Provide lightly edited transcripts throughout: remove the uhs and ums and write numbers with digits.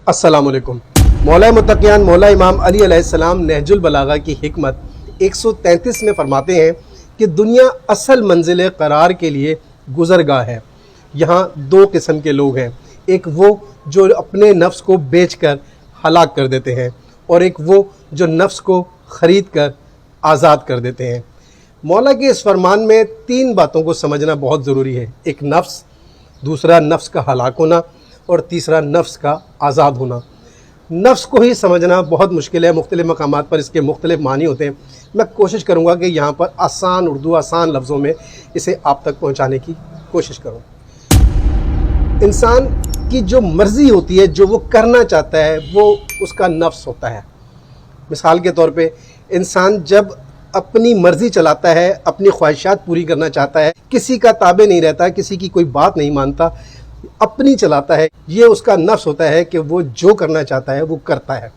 अस्सलाम वालेकुम। मौला मुत्तक़ियान मौला इमाम अली अलैहिस्सलाम नहजुल बलागा की हिकमत 133 में फरमाते हैं कि दुनिया असल मंजिल करार के लिए गुज़रगाह है। यहाँ दो किस्म के लोग हैं, एक वो जो अपने नफ्स को बेचकर हलाक कर देते हैं और एक वो जो नफ्स को ख़रीद कर आज़ाद कर देते हैं। मौला के इस फरमान में तीन बातों को समझना बहुत ज़रूरी है, एक नफ्स, दूसरा नफ्स का हलाक होना और तीसरा नफ्स का आज़ाद होना। नफ्स को ही समझना बहुत मुश्किल है, मुख्तलिफ़ मकामात पर इसके मुख्तलिफ़ मानी होते हैं। मैं कोशिश करूँगा कि यहाँ पर आसान उर्दू आसान लफ्ज़ों में इसे आप तक पहुँचाने की कोशिश करूँ। इंसान की जो मर्ज़ी होती है, जो वो करना चाहता है, वो उसका नफ्स होता है। मिसाल के तौर पे इंसान जब अपनी मर्ज़ी चलाता है, अपनी ख्वाहिशात पूरी करना चाहता है, किसी का ताबे नहीं रहता, किसी की कोई बात नहीं मानता, अपनी चलाता है, ये उसका नफ्स होता है कि वो जो करना चाहता है वो करता है।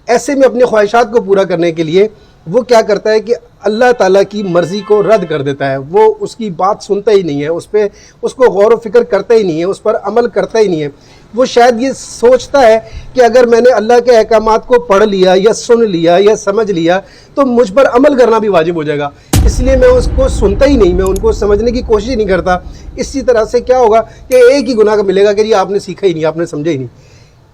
ऐसे में अपनी ख्वाहिशात को पूरा करने के लिए वो क्या करता है कि अल्लाह ताला की मर्ज़ी को रद्द कर देता है। वो उसकी बात सुनता ही नहीं है, उसको गौर व फिक्र करता ही नहीं है, उस पर अमल करता ही नहीं है। वो शायद ये सोचता है कि अगर मैंने अल्लाह के अहकामात को पढ़ लिया या सुन लिया या समझ लिया तो मुझ पर अमल करना भी वाजिब हो जाएगा, इसलिए मैं उसको सुनता ही नहीं, मैं उनको समझने की कोशिश ही नहीं करता। इसी तरह से क्या होगा कि एक ही गुनाह का मिलेगा कि ये आपने सीखा ही नहीं, आपने समझा ही नहीं।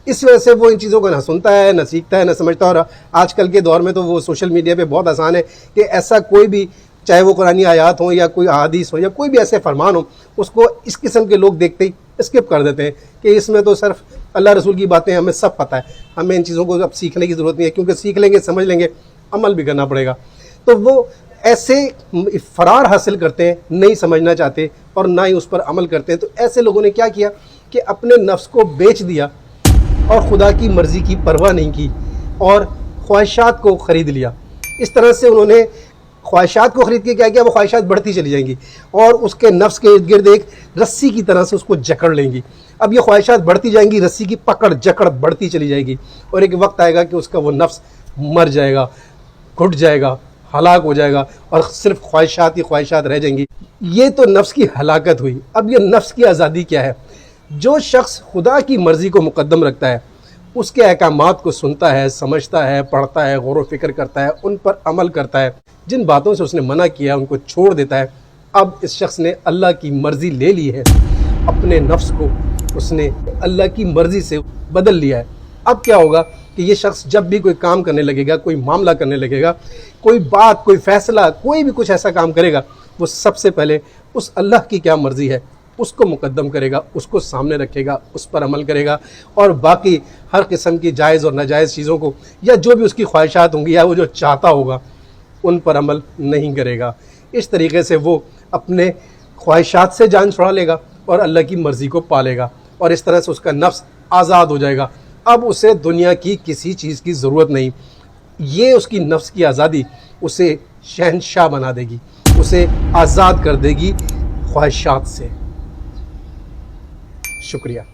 इस वजह से वो इन चीज़ों को ना सुनता है, ना सीखता है, ना समझता। और आजकल के दौर में तो वो सोशल मीडिया पे बहुत आसान है कि ऐसा कोई भी, चाहे वो कुरानी आयात हो या कोई अहादीस हो या कोई भी ऐसे फरमान हो, उसको इस किस्म के लोग देखते ही स्किप कर देते हैं कि इसमें तो सिर्फ अल्लाह रसूल की बातें हमें सब पता है, हमें इन चीज़ों को अब सीखने की ज़रूरत नहीं है, क्योंकि सीख लेंगे, समझ लेंगे, अमल भी करना पड़ेगा। तो वो ऐसे फ़रार हासिल करते हैं, नहीं समझना चाहते और ना ही उस पर अमल करते हैं। तो ऐसे लोगों ने क्या किया कि अपने नफ्स को बेच दिया और खुदा की मर्ज़ी की परवाह नहीं की और ख्वाहिशात को ख़रीद लिया। इस तरह से उन्होंने ख्वाहिशात को ख़रीद के क्या किया, वो ख्वाहिशात बढ़ती चली जाएंगी और उसके नफ्स के इर्द गिर्द एक रस्सी की तरह से उसको जकड़ लेंगी। अब ये ख्वाहिशात बढ़ती जाएंगी, रस्सी की पकड़ जकड़ बढ़ती चली जाएगी और एक वक्त आएगा कि उसका वो नफ्स मर जाएगा, घुट जाएगा, हलाक हो जाएगा और सिर्फ ख्वाहिशात ही ख्वाहिशात रह जाएंगी। ये तो नफ्स की हलाकत हुई। अब ये नफ्स की आज़ादी क्या है? जो शख्स खुदा की मर्ज़ी को मुक़द्दम रखता है, उसके अहकामात को सुनता है, समझता है, पढ़ता है, गौर व फिक्र करता है, उन पर अमल करता है, जिन बातों से उसने मना किया उनको छोड़ देता है। अब इस शख्स ने अल्लाह की मर्ज़ी ले ली है, अपने नफ्स को उसने अल्लाह की मर्ज़ी से बदल लिया है। अब क्या होगा कि ये शख्स जब भी कोई काम करने लगेगा, कोई मामला करने लगेगा, कोई बात, कोई फ़ैसला, कोई भी कुछ ऐसा काम करेगा, वो सबसे पहले उस अल्लाह की क्या मर्ज़ी है उसको मुक़द्दम करेगा, उसको सामने रखेगा, उस पर अमल करेगा और बाकी हर किस्म की जायज़ और नाजायज़ चीज़ों को या जो भी उसकी ख्वाहिशात होंगी या वो जो चाहता होगा उन पर अमल नहीं करेगा। इस तरीके से वो अपने ख्वाहिशात से जान छुड़ा लेगा और अल्लाह की मर्ज़ी को पालेगा और इस तरह से उसका नफ्स आज़ाद हो जाएगा। अब उसे दुनिया की किसी चीज़ की ज़रूरत नहीं। ये उसकी नफ्स की आज़ादी उसे शहंशाह बना देगी, उसे आज़ाद कर देगी ख्वाहिशात से। शुक्रिया।